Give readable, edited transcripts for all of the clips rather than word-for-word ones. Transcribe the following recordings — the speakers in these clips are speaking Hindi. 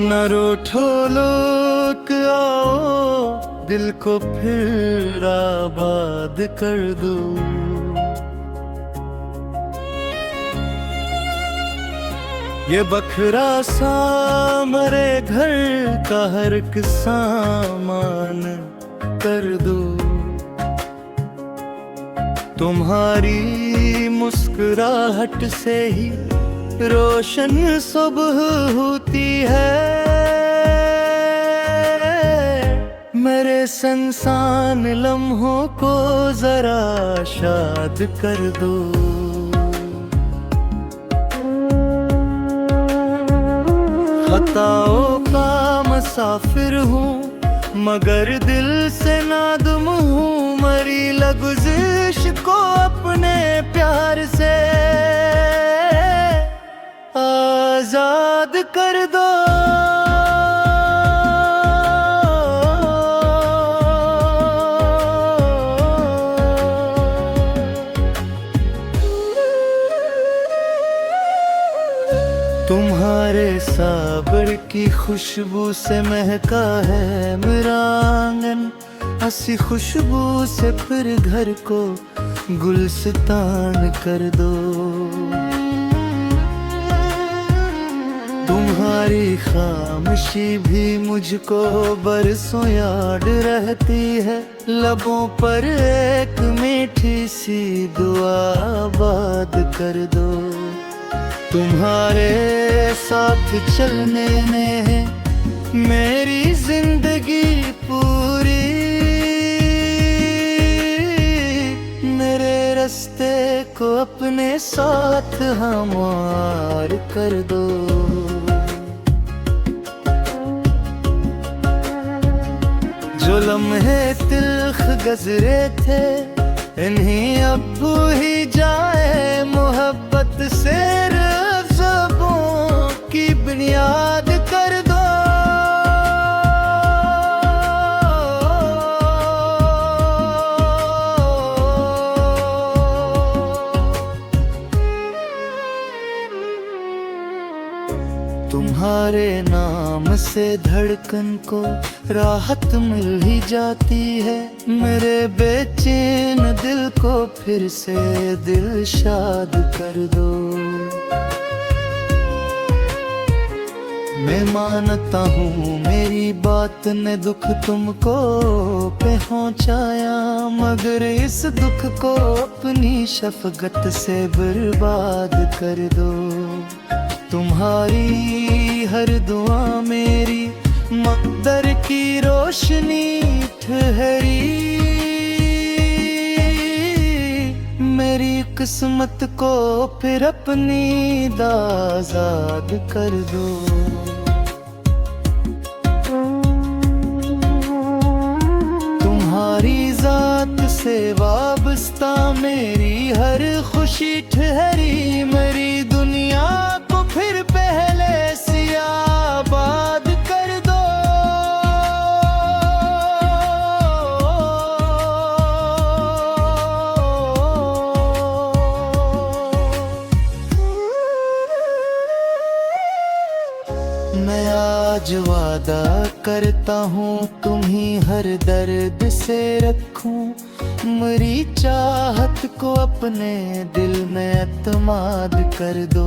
न रूठो लोग आओ, दिल को फिर आबाद कर दो। ये बखरा सा मरे घर का हर एक सामान कर दो। तुम्हारी मुस्कुराहट से ही रोशन सुबह होती है। मेरे संसान लम्हों को जरा शाद कर दो। खताओं का मुसाफिर हूँ मगर दिल से नादुम हूँ। मरी लग़ज़िश को अपने प्यार से आजाद कर दो। तुम्हारे साबर की खुशबू से महका है मेरा आंगन। हंसी खुशबू से फिर घर को गुलस्तान कर दो। तुम्हारी खामोशी भी मुझको बरसों याद रहती है। लबों पर एक मीठी सी दुआ आबाद कर दो। तुम्हारे साथ चलने में मेरी जिंदगी पूरी। मेरे रास्ते को अपने साथ हमार कर दो। जो लम्हे तिल्ख गुज़रे थे इन्हीं अब ही जाए। मोहब्बत से ज़बान की बुनियाद कर दो। तुम्हारे नाम से धड़कन को राहत मिल ही जाती है। मेरे बेचैन दिल को फिर से दिलशाद कर दो। मैं मानता हूँ मेरी बात ने दुख तुमको पहुँचाया, मगर इस दुख को अपनी शफ़क़त से बर्बाद कर दो। तुम्हारी हर दुआ मेरी मक़दर की रोशनी ठहरी। मेरी किस्मत को फिर अपनी आज़ाद कर दो। तुम्हारी ज़ात से वाबस्ता मेरी हर खुशी ठहरी। मेरी दुनिया को फिर पहले से आबाद कर दो। मैं आज वादा करता हूँ तुम्हीं हर दर्द से रखूं। मेरी चाहत को अपने दिल में एतमाद कर दो।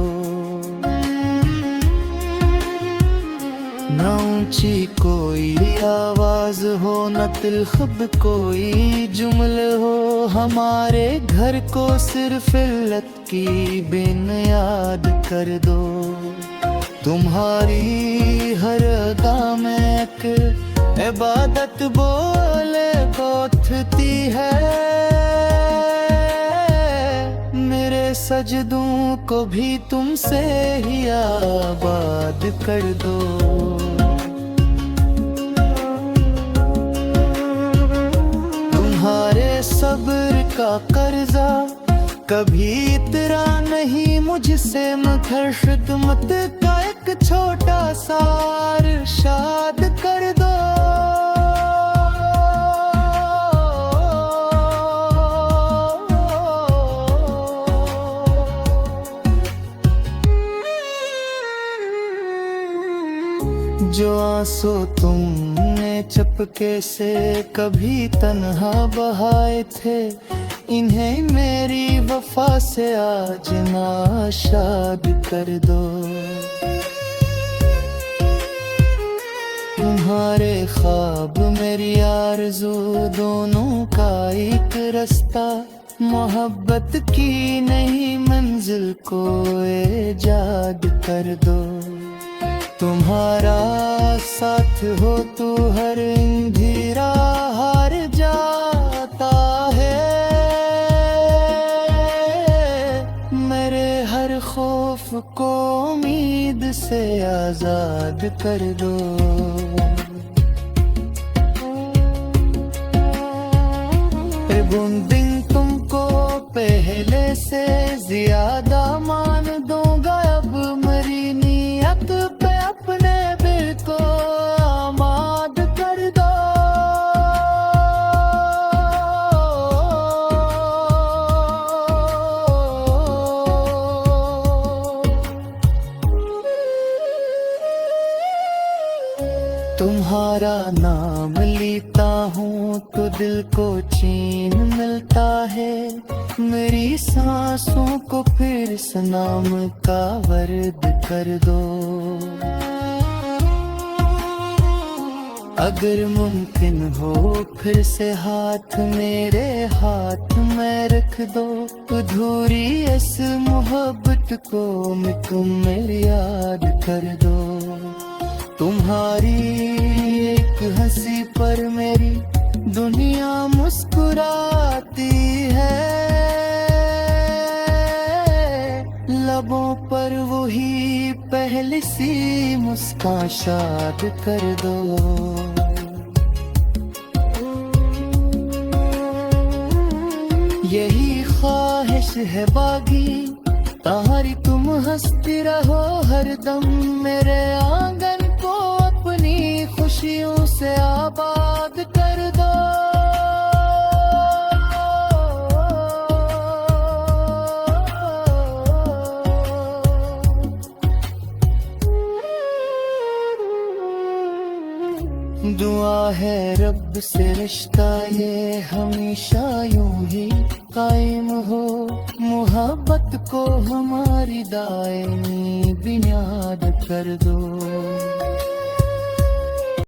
न ऊंची कोई आवाज हो न तिलखब कोई जुमल हो। हमारे घर को सिर्फ इल्लत की बुनियाद कर दो। तुम्हारी हर अदा में एक इबादत बोले उठती है। मेरे सजदों को भी तुमसे ही आबाद कर दो। तुम्हारे सब्र का कर्जा कभी इतरा नहीं मुझसे, मगर खिदमत का एक छोटा सा इरशाद कर दो। जो आंसू तुमने चुपके से कभी तन्हा बहाए थे, इन्हें मेरी वफा से आज नाशाद कर दो। तुम्हारे ख्वाब मेरी आरज़ू दोनों का एक रास्ता, मोहब्बत की नई मंजिल को इजाद कर दो। तुम्हारा साथ हो तो हर अंधेरा हार जाता है, मेरे हर खौफ को उम्मीद से आजाद कर दो। दिन तुमको पहले से ज्यादा मान दूंगा, अब मेरी नियत पे अपने दिल को आमाद कर दो। तुम्हारा नाम लेता हूँ तो दिल को चैन मिलता है, मेरी सांसों को फिर सनाम का वर्द कर दो। अगर मुमकिन हो फिर से हाथ मेरे हाथ में रख दो, अधूरी इस मोहब्बत को मुकम्मल याद कर दो। तुम्हारी एक हंसी पर मेरी दुनिया मुस्कुराती है, लबों पर वही पहली सी मुस्कान शाद कर दो। यही ख्वाहिश है बागी तारी, तुम हंसती रहो हरदम, मेरे आंगन को अपनी खुशियों से आबाद कर दो। दुआ है रब से रिश्ता ये हमेशा यूं ही कायम हो, मोहब्बत को हमारी दायमी बुनियाद कर दो।